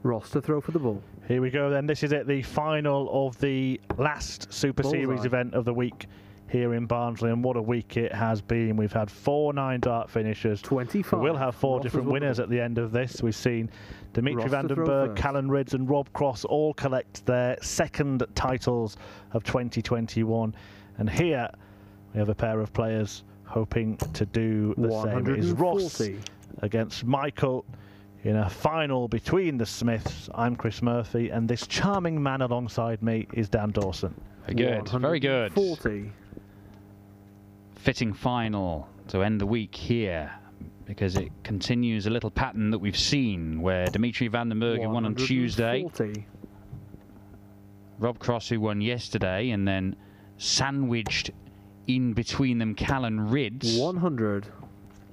Ross to throw for the bull. Here we go then. This is it, the final of the last Super Series event of the week here in Barnsley, and what a week it has been. We've had 4 9-dart finishers. 25. We'll have 4 Ross different winners at the end of this. We've seen Dimitri Ross van den Berg, Callan Ridds and Rob Cross all collect their second titles of 2021. And here we have a pair of players hoping to do the same. It is Ross against Michael in a final between the Smiths. I'm Chris Murphy, and this charming man alongside me is Dan Dawson. Very good, very good. 40. Fitting final to end the week here, because it continues a little pattern that we've seen where Dimitri van den Berg, who won on Tuesday, Rob Cross, who won yesterday, and then sandwiched in between them Callan Ridds, 100.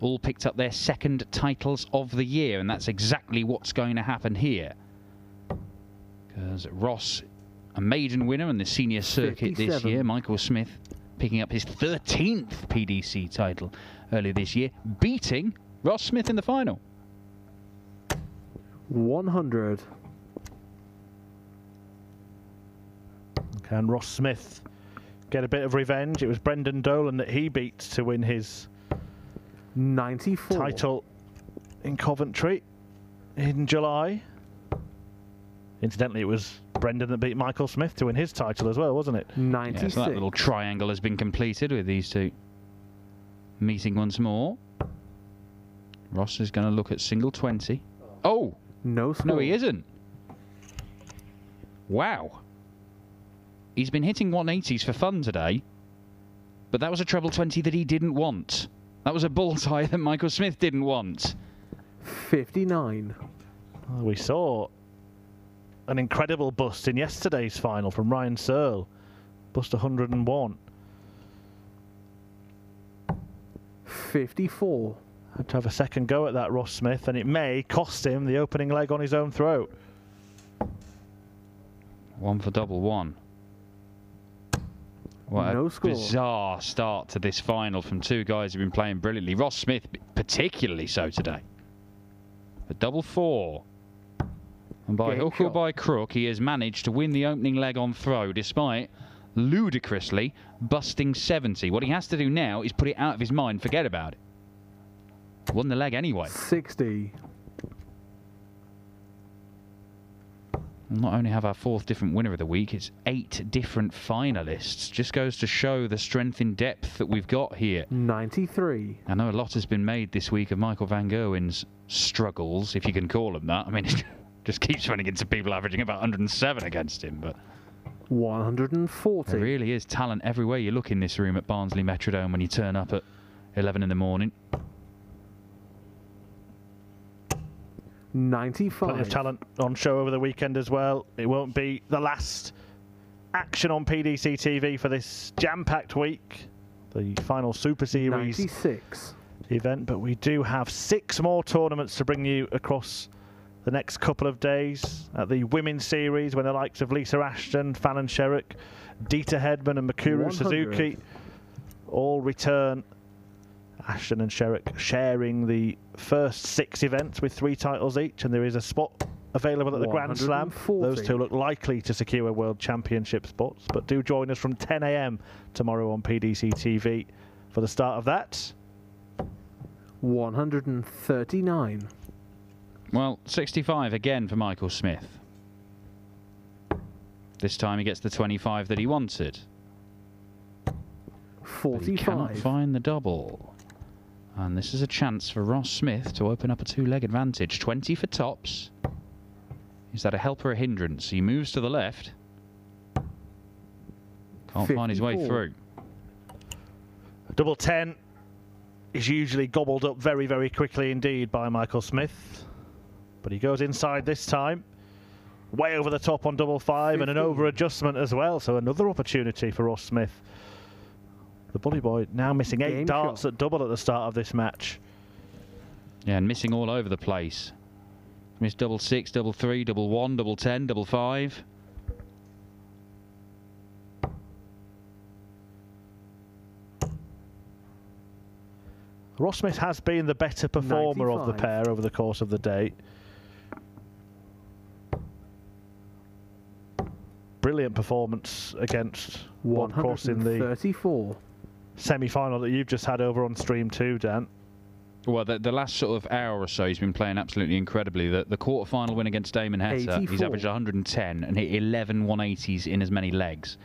all picked up their second titles of the year, and that's exactly what's going to happen here. Because Ross, a maiden winner in the senior circuit 57. this year, Michael Smith picking up his 13th PDC title earlier this year, beating Ross Smith in the final. 100. Can Ross Smith get a bit of revenge? It was Brendan Dolan that he beat to win his 94 title in Coventry in July. Incidentally, it was Brendan that beat Michael Smith to win his title as well, wasn't it? 96. Yeah, so that little triangle has been completed with these two meeting once more. Ross is going to look at single 20. Oh! No score. No, he isn't. Wow. He's been hitting 180s for fun today, but that was a treble 20 that he didn't want. That was a bullseye that Michael Smith didn't want. 59. Well, we saw an incredible bust in yesterday's final from Ryan Searle. Bust 101. 54. Had to have a second go at that, Ross Smith, and it may cost him the opening leg on his own throat. One for double one. What No a score. bizarre start to this final from two guys who've been playing brilliantly. Ross Smith particularly so today. A double 4. And by hook or by crook, he has managed to win the opening leg on throw despite ludicrously busting 70. What he has to do now is put it out of his mind, forget about it. Won the leg anyway. 60. We'll not only have our 4th different winner of the week, it's 8 different finalists. Just goes to show the strength in depth that we've got here. 93. I know a lot has been made this week of Michael van Gerwen's struggles, if you can call them that. I mean, it just keeps running into people averaging about 107 against him, but 140. there really is talent everywhere you look in this room at Barnsley Metrodome when you turn up at 11 in the morning. 95. Plenty of talent on show over the weekend as well. It won't be the last action on PDC TV for this jam-packed week, the final Super Series 96. event, but we do have 6 more tournaments to bring you across the next couple of days at the Women's Series, when the likes of Lisa Ashton, Fallon Sherrick, Dieter Hedman and Makuru 100. Suzuki all return. Ashton and Sherrick sharing the first 6 events with 3 titles each, and there is a spot available at the Grand Slam. 140. Those two look likely to secure World Championship spots, but do join us from 10 AM tomorrow on PDC TV for the start of that. 139. Well, 65 again for Michael Smith. This time he gets the 25 that he wanted. 45. He cannot find the double. And this is a chance for Ross Smith to open up a 2-leg advantage. 20 for tops. Is that a help or a hindrance? He moves to the left. Can't find his way 54. through. Double 10 is usually gobbled up very, very quickly indeed by Michael Smith. But he goes inside this time. Way over the top on double 5 and an over adjustment as well. So another opportunity for Ross Smith. The Bully Boy now missing 8 darts at double at the start of this match. Yeah, and missing all over the place. Missed double 6, double 3, double 1, double 10, double 5. Ross Smith has been the better performer of the 95. pair over the course of the day. brilliant performance against Rob Cross in the 134. semi-final that you've just had over on stream 2, Dan. Well, the last sort of hour or so, he's been playing absolutely incredibly. The quarter-final win against Damon Heta, he's 84. averaged 110 and hit 11 180s in as many legs,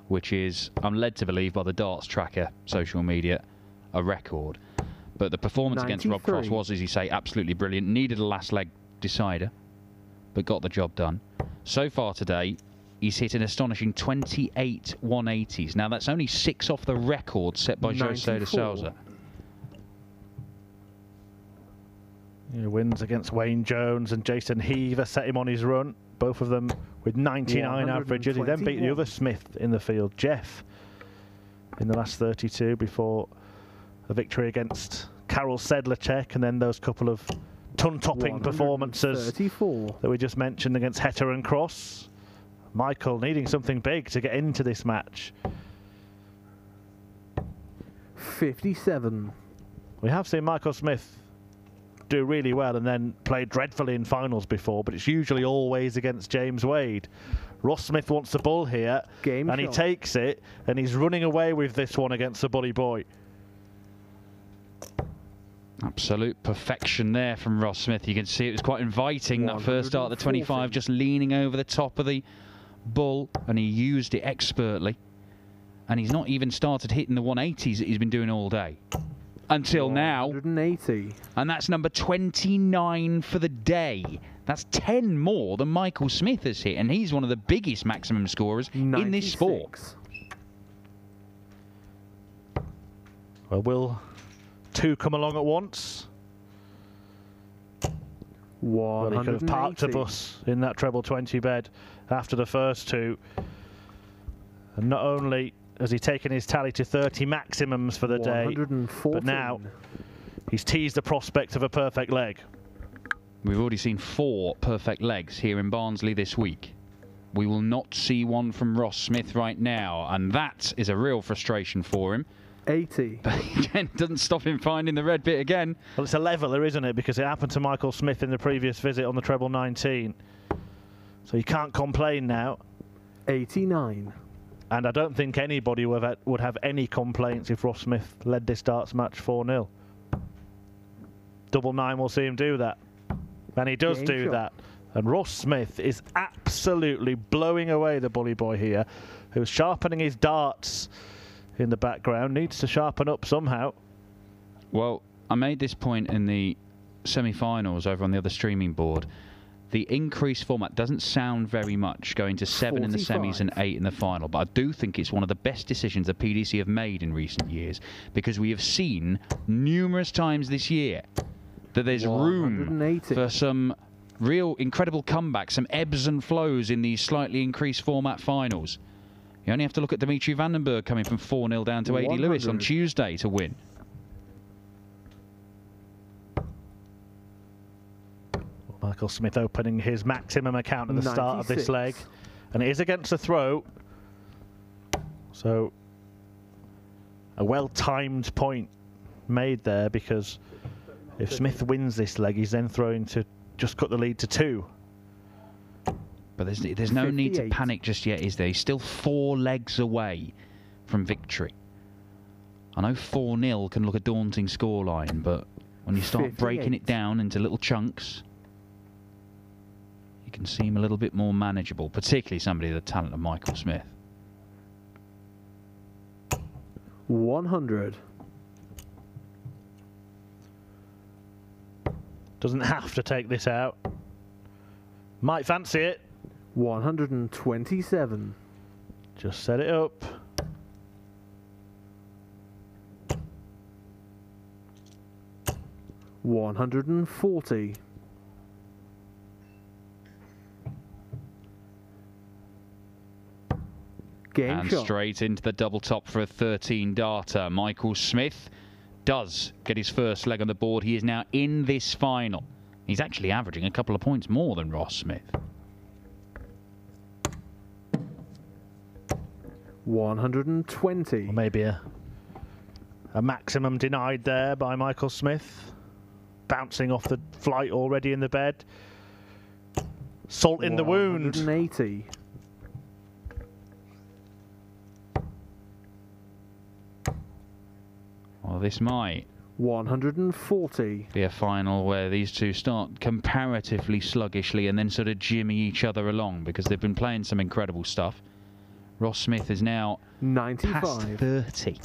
which is, I'm led to believe by the darts tracker social media, a record. But the performance against Rob Cross 93. was, as you say, absolutely brilliant. Needed a last leg decider, but got the job done. So far today, he's hit an astonishing 28 180s. Now, that's only 6 off the record set by Jose de 94. Souza. Wins against Wayne Jones and Jason Heaver set him on his run. Both of them with 99 averages. He then beat the other Smith in the field, Jeff, in the last 32 before a victory against Karol Sedlacek, and then those couple of ton-topping performances 34. that we just mentioned against Heta and Cross. Michael needing something big to get into this match. 57. We have seen Michael Smith do really well and then play dreadfully in finals before, but it's usually always against James Wade. Ross Smith wants the ball here, Game and shot. he takes it, and he's running away with this one against the Bully Boy. Absolute perfection there from Ross Smith. You can see it was quite inviting, that first start of the 25, just leaning over the top of the bull, and he used it expertly. And he's not even started hitting the 180s that he's been doing all day. Until now. 180. And that's number 29 for the day. That's 10 more than Michael Smith has hit, and he's one of the biggest maximum scorers 96. in this sport. Well, will 2 come along at once? Well, he could have parked a 180. bus in that treble 20 bed after the first 2. And not only has he taken his tally to 30 maximums for the day, 114. but now he's teased the prospect of a perfect leg. We've already seen 4 perfect legs here in Barnsley this week. We will not see one from Ross Smith right now, and that is a real frustration for him. 80. But again, doesn't stop him finding the red bit again. Well, it's a leveler, isn't it? Because it happened to Michael Smith in the previous visit on the treble 19. So you can't complain now. 89. And I don't think anybody would have any complaints if Ross Smith led this darts match 4-0. Double 9 will see him do that. And he does Game do shot. that. And Ross Smith is absolutely blowing away the Bully Boy here, who's sharpening his darts in the background. Needs to sharpen up somehow. Well, I made this point in the semi-finals over on the other streaming board. The increased format doesn't sound very much, going to 7 in the semis and 8 in the final, but I do think it's one of the best decisions the PDC have made in recent years, because we have seen numerous times this year that there's room 180. for some real incredible comebacks, some ebbs and flows in these slightly increased format finals. You only have to look at Dimitri Vandenberg coming from 4-0 down to 80 Lewis on 100. Tuesday to win. Michael Smith opening his maximum account at the start of this 96. leg. And it is against the throat. So a well-timed point made there, because if Smith wins this leg, he's then throwing to just cut the lead to 2. But there's no need to 58. panic just yet, is there? He's still 4 legs away from victory. I know 4-0 can look a daunting scoreline, but when you start breaking 58. it down into little chunks, it can seem a little bit more manageable, particularly somebody of the talent of Michael Smith. 100. Doesn't have to take this out. Might fancy it. 127. Just set it up. $140. Game And shot. straight into the double top for a 13 darter. Michael Smith does get his first leg on the board. He is now in this final. He's actually averaging a couple of points more than Ross Smith. 120. Or maybe a maximum denied there by Michael Smith. Bouncing off the flight already in the bed. Salt in the wound. 180. this might 140. be a final where these two start comparatively sluggishly and then sort of jimmy each other along, because they've been playing some incredible stuff. Ross Smith is now 95. past 30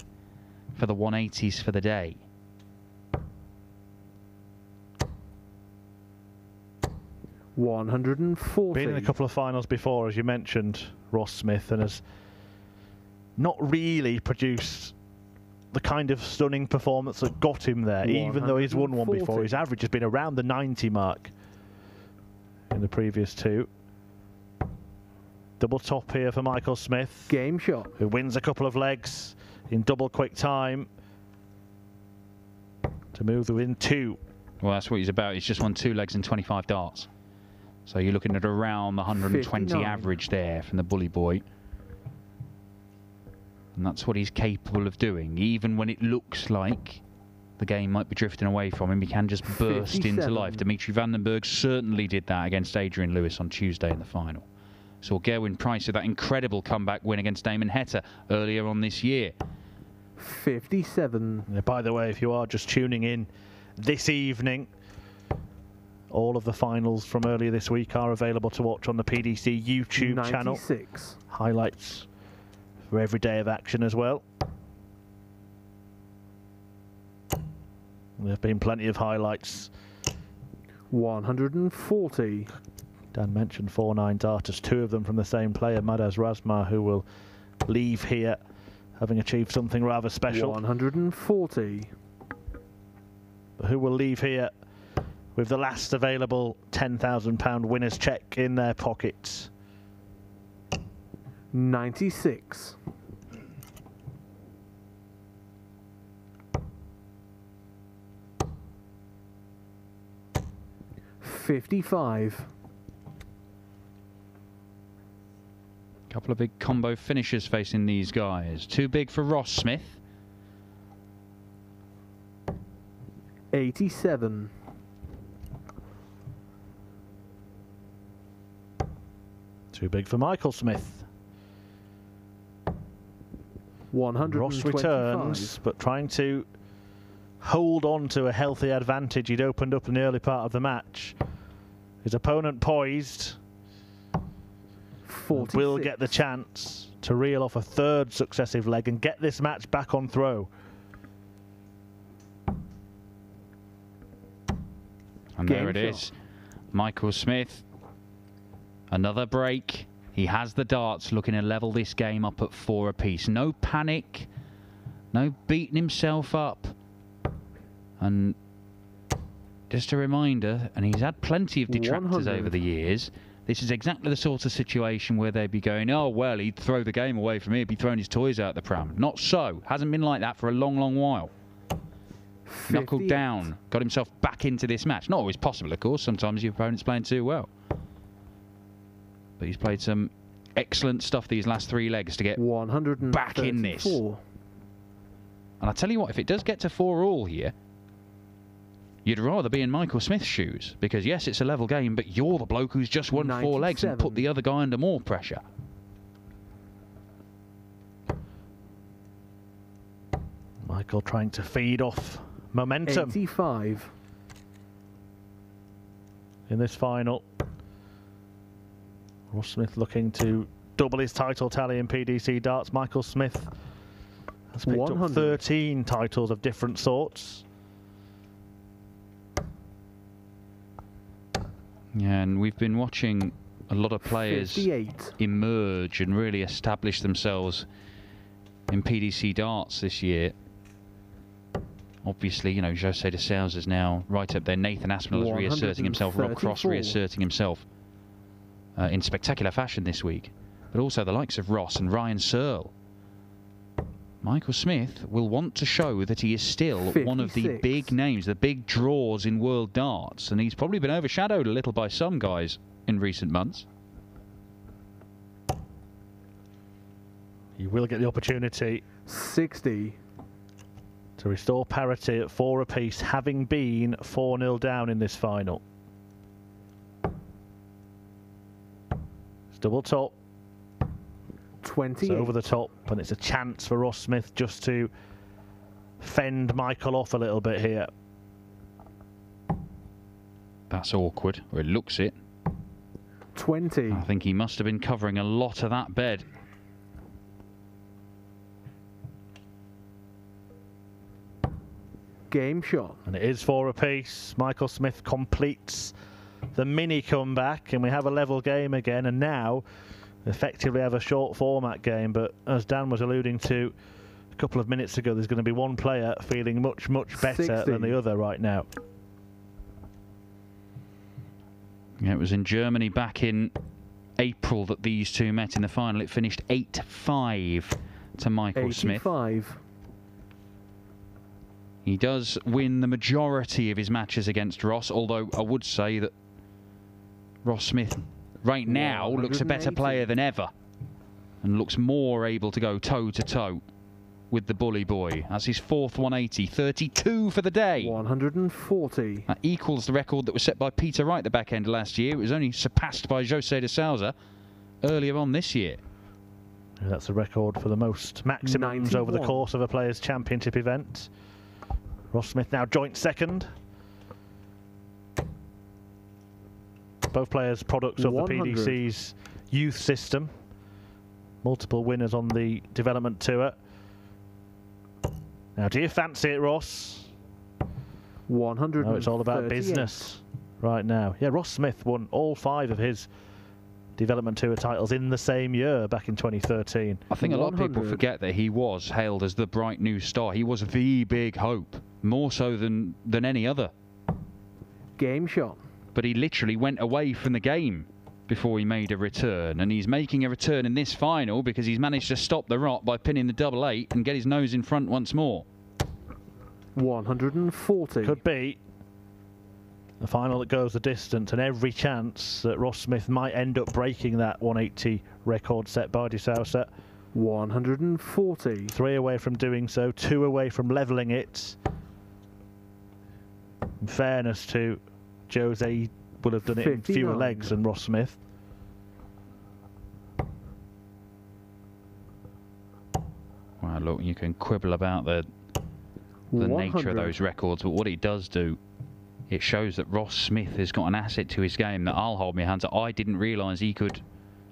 for the 180s for the day. $140. Been in a couple of finals before, as you mentioned, Ross Smith, and has not really produced the kind of stunning performance that got him there, even though he's won one before. His average has been around the 90 mark in the previous two. Double top here for Michael Smith. Game shot. Who wins a couple of legs in double quick time to move within two. Well, that's what he's about. He's just won 2 legs and 25 darts. So you're looking at around the 120 59. average there from the bully boy. And that's what he's capable of doing. Even when it looks like the game might be drifting away from him, he can just burst 57. into life. Dimitri Vandenberg certainly did that against Adrian Lewis on Tuesday in the final. Saw Gerwyn Price with that incredible comeback win against Damon Heta earlier on this year. 57. By the way, if you are just tuning in this evening, all of the finals from earlier this week are available to watch on the PDC YouTube 96. channel. Highlights for every day of action as well. There have been plenty of highlights. 140. Dan mentioned 4-9 darters, 2 of them from the same player, Madaz Razma, who will leave here having achieved something rather special. 140. But who will leave here with the last available £10,000 winner's cheque in their pockets. 96. $55. Couple of big combo finishers facing these guys. Too big for Ross Smith. 87. Too big for Michael Smith. 125. Ross returns, but trying to hold on to a healthy advantage he'd opened up in the early part of the match. His opponent poised. 46. Will get the chance to reel off a 3rd successive leg and get this match back on throw. And there it is. Michael Smith. Another break. He has the darts, looking to level this game up at 4 apiece. No panic. No beating himself up. And just a reminder, and he's had plenty of detractors 100. over the years, this is exactly the sort of situation where they'd be going, oh, well, he'd throw the game away from me, he'd be throwing his toys out the pram. Not so. Hasn't been like that for a long, long while. 58. Knuckled down, got himself back into this match. Not always possible, of course. Sometimes your opponent's playing too well. But he's played some excellent stuff these last 3 legs to get back in this. 134. And I tell you what, if it does get to 4-all here, you'd rather be in Michael Smith's shoes. Because, yes, it's a level game, but you're the bloke who's just won 4 legs and put the other guy under more pressure. Michael trying to feed off momentum 85. in this final. Ross Smith looking to double his title tally in PDC darts. Michael Smith has picked up 100. 13 titles of different sorts. Yeah, and we've been watching a lot of players 58. emerge and really establish themselves in PDC darts this year. Obviously, you know, Jose de Sousa is now right up there. Nathan Aspinall is reasserting himself. Rob Cross 134. reasserting himself in spectacular fashion this week. But also the likes of Ross and Ryan Searle. Michael Smith will want to show that he is still one of the 56. big names, the big draws in world darts. And he's probably been overshadowed a little by some guys in recent months. He will get the opportunity 60. to restore parity at 4 apiece, having been 4-0 down in this final. It's double top. 20. It's over the top, and it's a chance for Ross Smith just to fend Michael off a little bit here. That's awkward, or it looks it. 20. I think he must have been covering a lot of that bed. Game shot. And it is 4 apiece. Michael Smith completes the mini comeback, and we have a level game again, and now effectively have a short format game. But as Dan was alluding to a couple of minutes ago, there's going to be one player feeling much better 60. than the other right now. Yeah, it was in Germany back in April that these two met in the final. It finished 8-5 to Michael 85. Smith. He does win the majority of his matches against Ross, although I would say that Ross Smith right now looks a better player than ever and looks more able to go toe-to-toe with the bully boy. That's his 4th 180, 32 for the day. 140. That equals the record that was set by Peter Wright the back end last year. It was only surpassed by Jose de Sousa earlier on this year. That's a record for the most maximums 91. over the course of a Players' Championship event. Ross Smith now joint second. Both players products of 100. the PDC's youth system. Multiple winners on the development tour. Now, do you fancy it, Ross? 100. No, it's all about business right now. Yeah, Ross Smith won all 5 of his development tour titles in the same year back in 2013. I think a lot of people 100. forget that he was hailed as the bright new star. He was the big hope, more so than any other. Game shot. But he literally went away from the game before he made a return, and he's making a return in this final because he's managed to stop the rot by pinning the double 8 and get his nose in front once more. 140. Could be a final that goes the distance, and every chance that Ross Smith might end up breaking that 180 record set by de Sousa. 140. 3 away from doing so, 2 away from levelling it. In fairness to Jose, he would have done it in fewer 59. legs than Ross Smith. Well, look, you can quibble about the nature of those records, but what it does do, it shows that Ross Smith has got an asset to his game that I'll hold my hands up. I didn't realise he could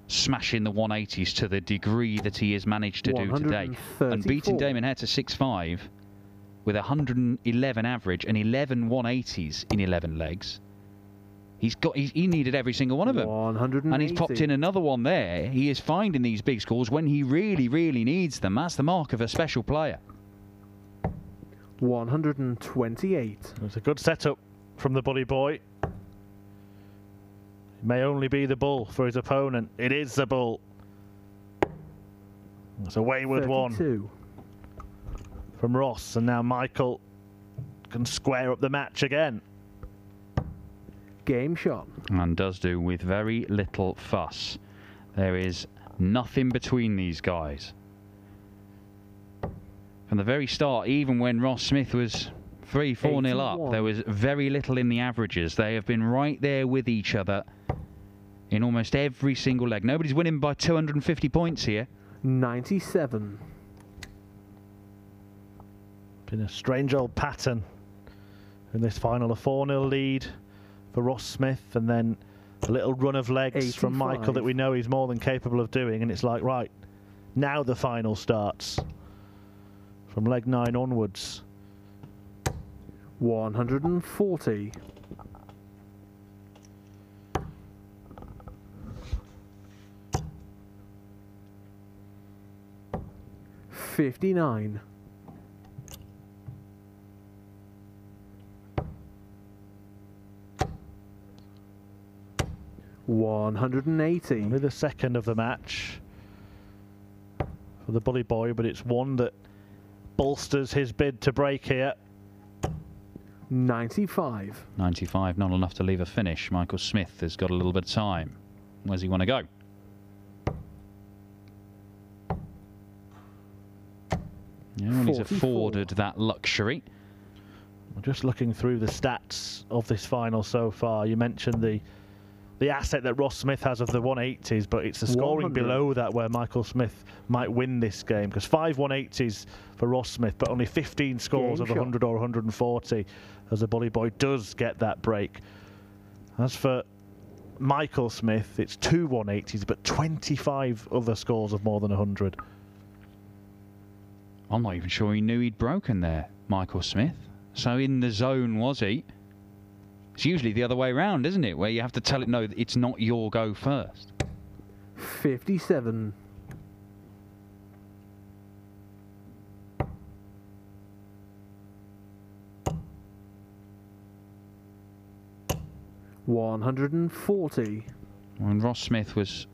smash in the 180s to the degree that he has managed to do today. And beating Damon Hare to 6-5 with 111 average and 11 180s in 11 legs. He needed every single one of them. 180. And he's popped in another one there. He is finding these big scores when he really needs them. That's the mark of a special player. 128. It's a good setup from the bully boy. It may only be the bull for his opponent. It is the bull. It's a wayward 32. one from Ross, and now Michael can square up the match again. Game shot. And does do with very little fuss. There is nothing between these guys. From the very start, even when Ross Smith was 3-4-0 up, there was very little in the averages. They have been right there with each other in almost every single leg. Nobody's winning by 250 points here. 97. Been a strange old pattern in this final. A 4-0 lead for Ross Smith, and then a little run of legs from Michael that we know he's more than capable of doing, and it's like, right, now the final starts. From leg 9 onwards. 140. $59. 180. Only the second of the match for the bully boy, but it's one that bolsters his bid to break here. 95. 95, not enough to leave a finish. Michael Smith has got a little bit of time. Where's he want to go? Yeah, well, he's 44. afforded that luxury. Just looking through the stats of this final so far, you mentioned the the asset that Ross Smith has of the 180s, but it's the scoring 100. below that where Michael Smith might win this game, because 5 180s for Ross Smith, but only 15 scores Game of shot. 100 or 140 as the Bully Boy does get that break. As for Michael Smith, it's 2 180s, but 25 other scores of more than 100. I'm not even sure he knew he'd broken there, Michael Smith. So in the zone, was he? It's usually the other way around, isn't it? Where you have to tell it, no, it's not your go first. 57. $140. When Ross Smith was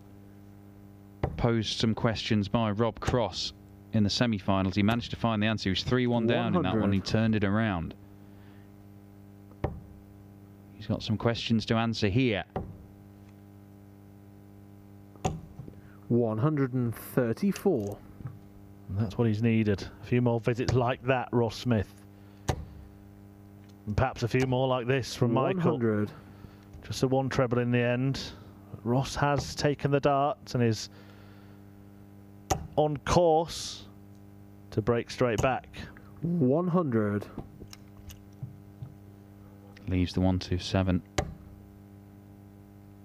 posed some questions by Rob Cross in the semi-finals, he managed to find the answer. He was 3-1 down in that one. He turned it around. He's got some questions to answer here. 134. And that's what he's needed. A few more visits like that, Ross Smith. And perhaps a few more like this from 100. Michael. Just the one treble in the end. Ross has taken the darts and is on course to break straight back. 100. Leaves the 127.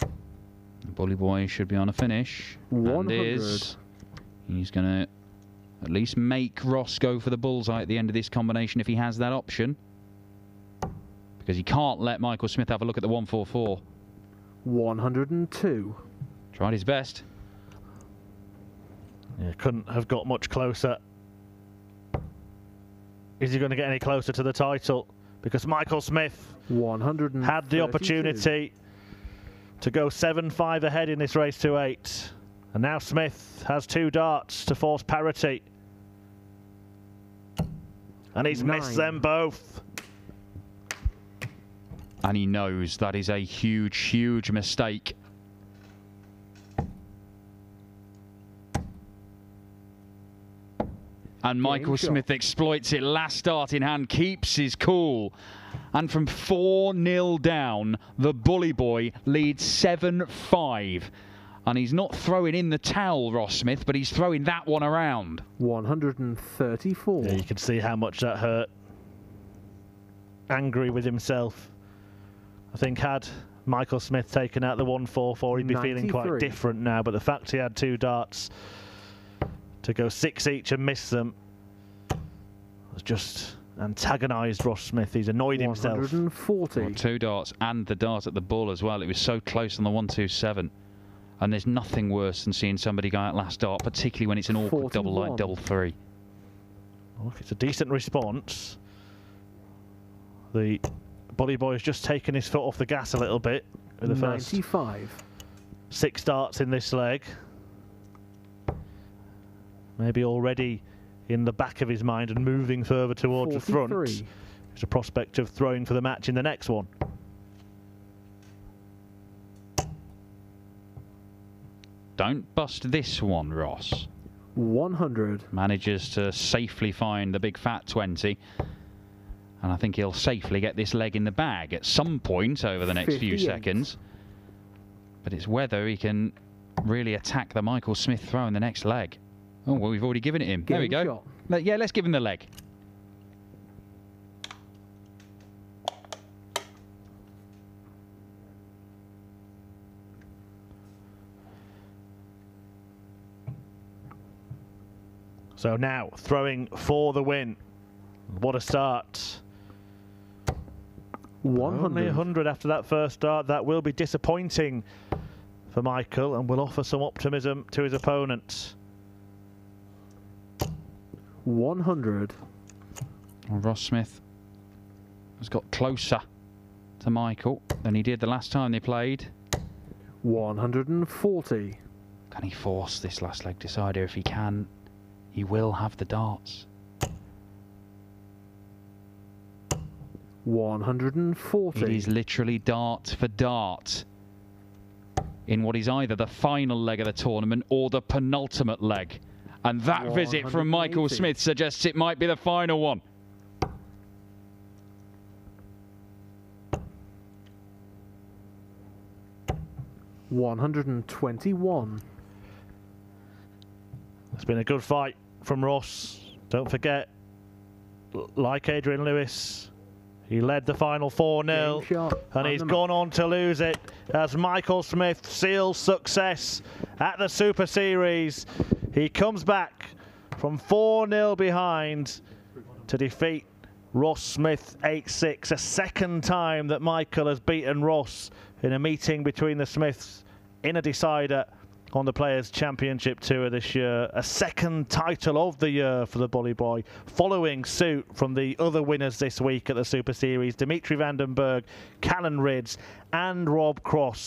The Bully Boy should be on a finish. 100. And is. He's going to at least make Ross go for the bullseye at the end of this combination if he has that option. Because he can't let Michael Smith have a look at the 144. 102. Tried his best. Yeah, couldn't have got much closer. Is he going to get any closer to the title? Because Michael Smith 132. had the opportunity to go 7-5 ahead in this race to 8. And now Smith has 2 darts to force parity. And he's missed 9. them both. And he knows that is a huge, huge mistake. And Michael Smith exploits it. Last start in hand, keeps his cool. And from 4-0 down, the Bully Boy leads 7-5. And he's not throwing in the towel, Ross Smith, but he's throwing that one around. 134. Yeah, you can see how much that hurt. Angry with himself. I think had Michael Smith taken out the 144, he'd be feeling quite different now. But the fact he had 2 darts to go 6 each and miss them has just antagonised Ross Smith. He's annoyed himself. 140. Well, 2 darts and the dart at the bull as well. It was so close on the 127. And there's nothing worse than seeing somebody go out last dart, particularly when it's an awkward double like double 3. Look, it's a decent response. The Bully Boy has just taken his foot off the gas a little bit with the first 95. 6 darts in this leg. Maybe already in the back of his mind and moving further towards 43. the front. There's a prospect of throwing for the match in the next one. Don't bust this one, Ross. 100. Manages to safely find the big fat 20. And I think he'll safely get this leg in the bag at some point over the next 58. few seconds. But it's whether he can really attack the Michael Smith throw in the next leg. Oh, well, we've already given it him. There we go. Yeah, let's give him the leg. So now, throwing for the win. What a start. 100. Only 100 after that first start. That will be disappointing for Michael and will offer some optimism to his opponent. 100. Well, Ross Smith has got closer to Michael than he did the last time they played. 140. Can he force this last leg decider? If he can, he will have the darts. 140. It is literally dart for dart in what is either the final leg of the tournament or the penultimate leg. And that visit from Michael Smith suggests it might be the final one. 121. It's been a good fight from Ross. Don't forget, like Adrian Lewis, he led the final 4-0, and he's gone on to lose it as Michael Smith seals success at the Super Series. He comes back from 4-0 behind to defeat Ross Smith 8-6, a second time that Michael has beaten Ross in a meeting between the Smiths in a decider on the Players' Championship Tour this year. A second title of the year for the Bully Boy, following suit from the other winners this week at the Super Series, Dimitri Vandenberg, Callan Rids and Rob Cross.